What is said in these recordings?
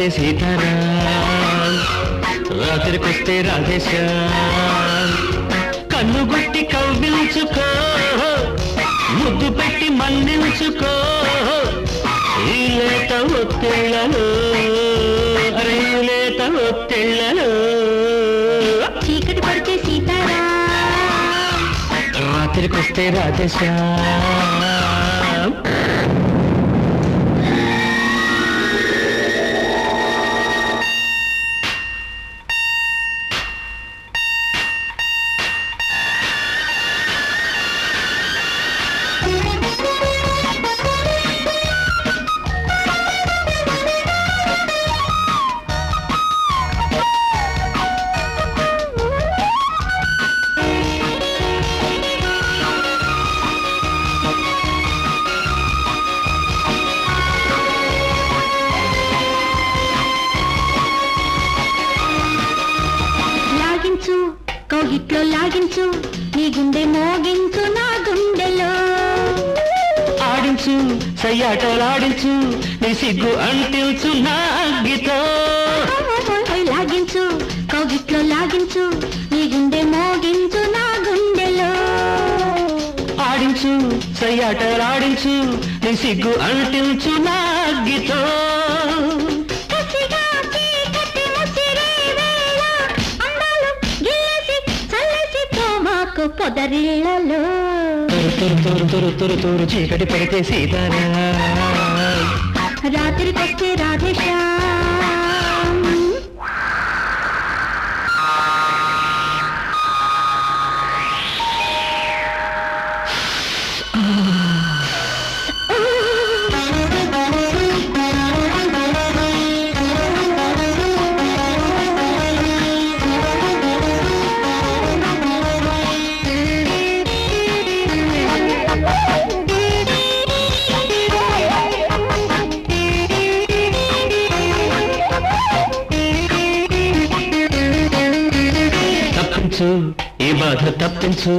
పడితే సీతారా, రాత్రికొస్తే రాధేశ్యాం. కన్నుగుట్టి కవ్వించుకో, ముద్దు పెట్టి మన్నించుకో, ఈ లేత ఒత్తిళ్లలో, అరే లేత ఒత్తిళ్లలో. చీకటి పడితే సీతారా, రాత్రికొస్తే రాధేశ్యాం. కౌగిట్లో లాగించు, నీ గుండె మోగించు నా గుండెలో. ఆడించు సయ్యాటలాడించు, నీ సిగ్గు అంటించు నా అగ్గితో. లాగించు కౌగిట్లో లాగించు, నీ గుండె మోగించు నా గుండెలో. ఆడించు సయ్యాటలాడించు, నీ సిగ్గు అంటించు నా అగ్గితో. పొదరిళ్ళలో తురు తురు తురు తురు తురు చీకటి పడితే సీతారా, రాత్రికొస్తే రాధేశ్యాం. ఈ బాధ తప్పించు,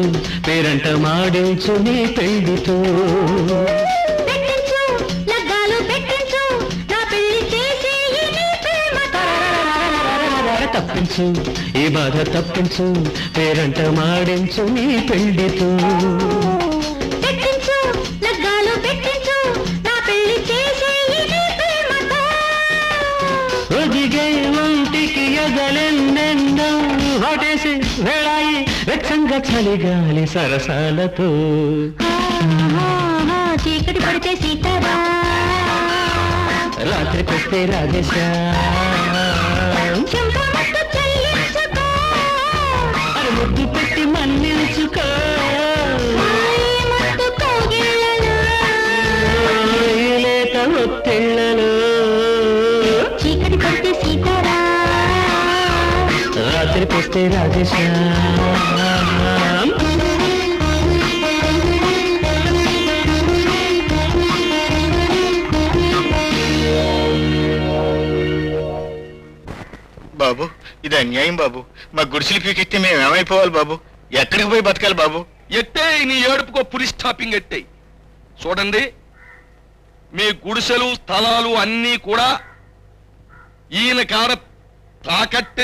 పేరంట మాడించు నీ పెళ్లితో. పెట్టించు లగ్గాలు పెట్టించు, నా పెళ్లి చేసి తప్పించు ఈ బాధ తప్పించు, పేరంట మాడించు నీ పెళ్లితో. పెట్టించు లగ్గాలు పెట్టించు, నా పెళ్లి చేసి ఒదిగే ఒంటికి ఎదలెన్నెన్నో వాటేసి వేళాయి వెచ్చంగా చలిగాలి సరసాలతో. చీకటి పడితే సీతారా, రాత్రికొస్తే రాధేశ్యాం. అది ముద్దు పెట్టి మన్నించుకో, లేత ఒత్తిళ్లలో. చీకటి పడితే సీతారా, రాత్రికొస్తే రాధేశ్యాం. బాబు ఇది అన్యాయం బాబు, మా గుడిసెలు పీకెత్తే మేము ఏమైపోవాలి బాబు? ఎక్కడికి పోయి బతకాలి బాబు? ఎట్టే నీ ఏడుపుకో పులి స్టాపింగ్ ఎట్టే. చూడండి, మీ గుడిసెలు స్థలాలు అన్నీ కూడా ఈయన కాడ తాకట్టే